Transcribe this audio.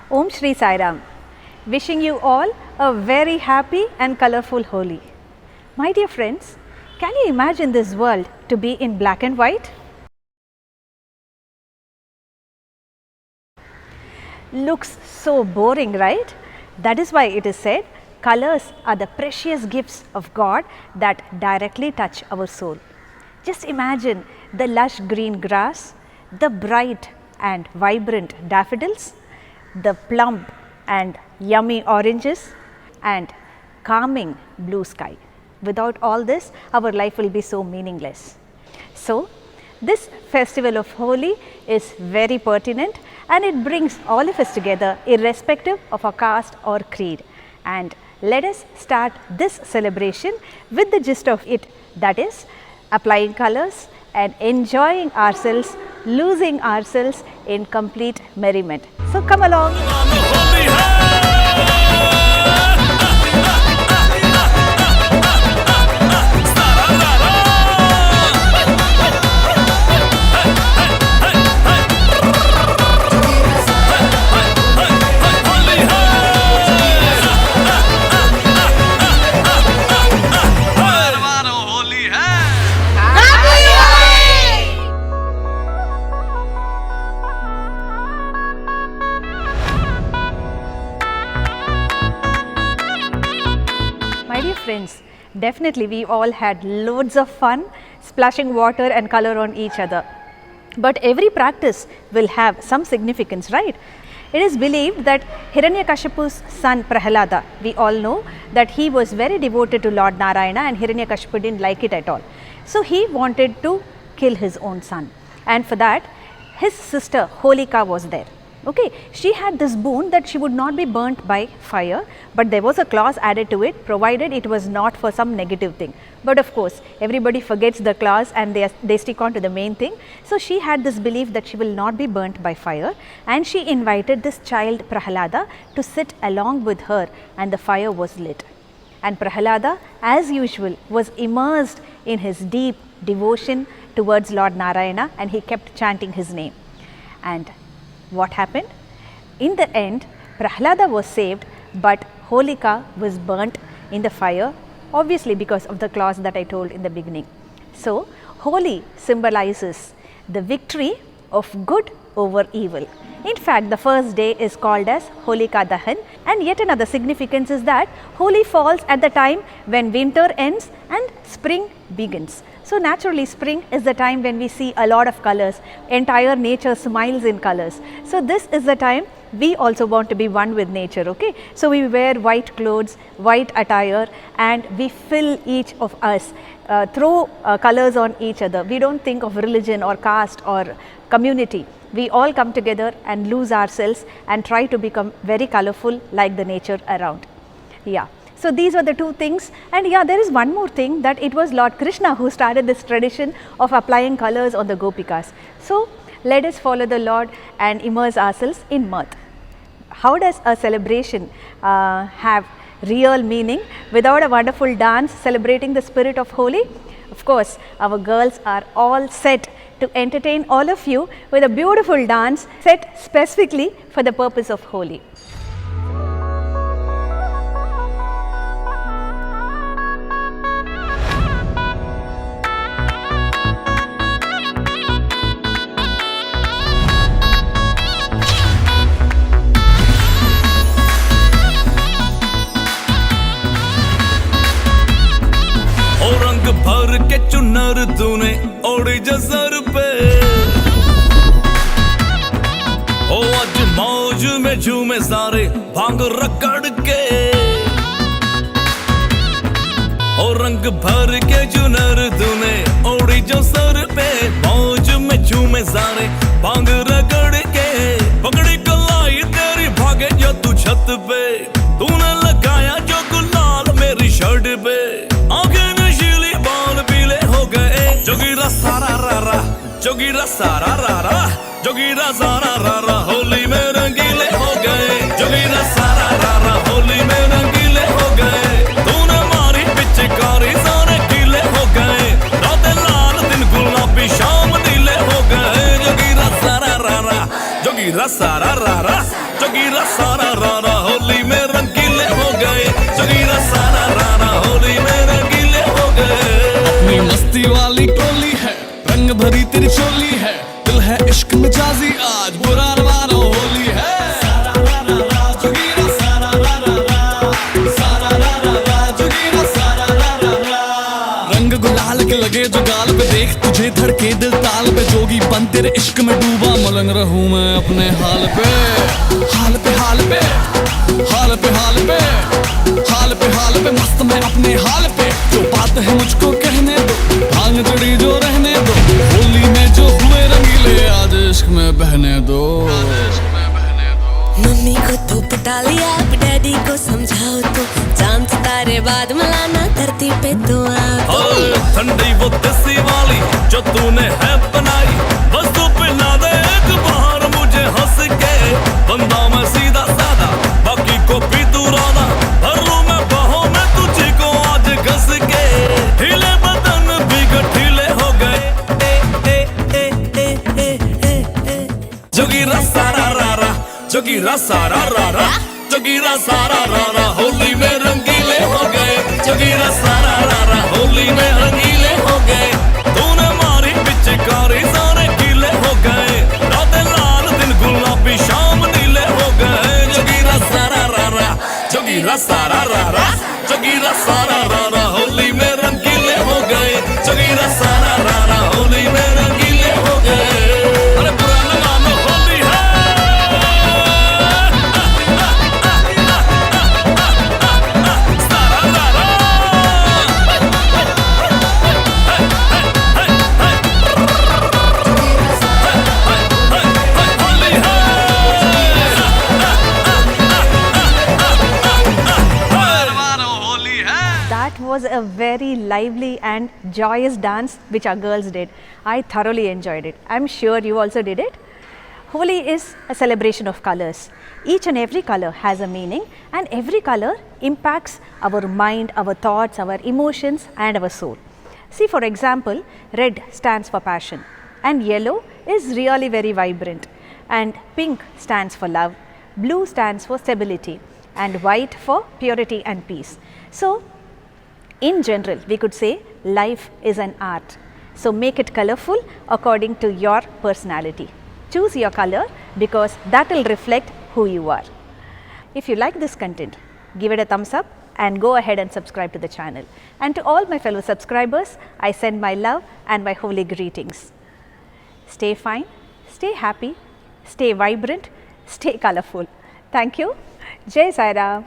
Om Shri Sai Ram. Wishing you all a very happy and colorful Holi. My dear friends, can you imagine this world to be in black and white? Looks so boring, right? That is why it is said, colors are the precious gifts of God that directly touch our soul. Just imagine the lush green grass, the bright and vibrant daffodils, the plump and yummy oranges, and calming blue sky. Without all this, our life will be so meaningless. So, this festival of Holi is very pertinent and it brings all of us together irrespective of our caste or creed. And let us start this celebration with the gist of it, that is applying colors and enjoying ourselves, losing ourselves in complete merriment. So come along. My dear friends, definitely we all had loads of fun splashing water and color on each other. But every practice will have some significance, right? It is believed that Hiranyakashipu's son Prahalada, we all know that he was very devoted to Lord Narayana and Hiranyakashipu didn't like it at all. So he wanted to kill his own son, and for that his sister Holika was there. Okay, she had this boon that she would not be burnt by fire, but there was a clause added to it, provided it was not for some negative thing. But of course, everybody forgets the clause and they stick on to the main thing. So she had this belief that she will not be burnt by fire, and she invited this child Prahalada to sit along with her, and the fire was lit. And Prahalada, as usual, was immersed in his deep devotion towards Lord Narayana, and he kept chanting his name. And what happened? In the end, Prahalada was saved, but Holika was burnt in the fire, obviously because of the clause that I told in the beginning. So, Holi symbolizes the victory of good over evil. In fact, the first day is called as Holika Dahan, and yet another significance is that Holi falls at the time when winter ends and spring begins. So naturally, spring is the time when we see a lot of colors, entire nature smiles in colors. So this is the time we also want to be one with nature, okay? So we wear white clothes, white attire, and we fill each of us, throw colors on each other. We don't think of religion or caste or community. We all come together and lose ourselves and try to become very colorful like the nature around. Yeah. So these were the two things, and yeah, there is one more thing, that it was Lord Krishna who started this tradition of applying colors on the Gopikas. So let us follow the Lord and immerse ourselves in mirth. How does a celebration have real meaning without a wonderful dance celebrating the spirit of Holi? Of course, our girls are all set to entertain all of you with a beautiful dance set specifically for the purpose of Holi. भर के चुनर तूने ओढ़ी जसर पे, ओ आज मौज में झूमे सारे भांग रगड़ के, ओ रंग भर के चुनर तूने ओढ़ी जो सर पे, मौज में झूमे सारे भांग रगड़ के, पगड़ी कलाई तेरी भागे जो तू छत पे, तूने लगाया जो गुलाल मेरी शर्ट पे, आगे जोगीरा सारा रारा, जोगीरा सारा रारा, जोगीरा सारा रारा, होली में रंगीले हो गए, जोगीरा सारा रारा, होली में रंगीले हो गए, तूने मारी पिचकारी सारे गीले हो गए, रातें लाल दिन गुलाबी शाम नीले हो गए, जोगीरा सारा रारा, जोगीरा सारा रारा, जोगीरा जोगीरा सारा रारा होली में रंगीले हो गए, जोगीरा सारा रारा होली में रंगीले हो गए। अपनी मस्ती वाली टोली है, रंग भरी तेरी चोली है, दिल है इश्क मिजाजी आज बुरा रवाना होली है। रंग गुलाल के लगे जो गाल पे, देख तुझे धड़के दिल ताल पे, जोगी बन तेरे इश्क में डूबा, मलंग रहूं मैं अपने हाल पे, हाल पे हाल पे, हाल पे हाल पे, हाल पे हाल पे, मस्त मैं अपने हाल पे। जो बात है मुझको कहने दो, भांग चढ़ी जो रहने दो, होली में जो हुए रंगीले आज इश्क में बहने दो। मम्मी को तो पटा लिया, अब डैडी को समझाओ तो, चांद सितारे बाद मिलाना धरती पे तो आओ। ठंडी वो देसी वाली जो तूने है बनाई, बस तू पिला दे एक बार मुझे हंस के। बंदा मैं सीधा साधा, बाकी को भी तू राधा, भर लूं मैं बाहों में तुझे को आज घस के। ढीले बदन भी गठीले हो गए, जोगीरा सारा रारा, जोगीरा सारा रारा, जोगीरा सारा रारा होली में रंगीले हो गए, जोगीरा सारा रारा होली में रंगीले हो गए। तूने मारी पिचकारी सारे गीले हो गए, रातें लाल दिन गुलाबी शाम नीले हो गए। जोगीरा सारा रारा, जोगीरा सारा रारा, जोगीरा सारा रारा होली में रंगीले हो गए, जोगीरा सारा रारा होली में रंगीले हो गए। अरे पुराना नाम होली है। That was a very lively and joyous dance which our girls did. I thoroughly enjoyed it. I'm sure you also did it. Holi is a celebration of colors. Each and every color has a meaning, and every color impacts our mind, our thoughts, our emotions and our soul. See, for example, red stands for passion, and yellow is really very vibrant, and pink stands for love, blue stands for stability, and white for purity and peace. So, in general, we could say life is an art. So make it colorful according to your personality. Choose your color because that will reflect who you are. If you like this content, give it a thumbs up and go ahead and subscribe to the channel. And to all my fellow subscribers, I send my love and my holy greetings. Stay fine, stay happy, stay vibrant, stay colorful. Thank you. Jai Sai Ram.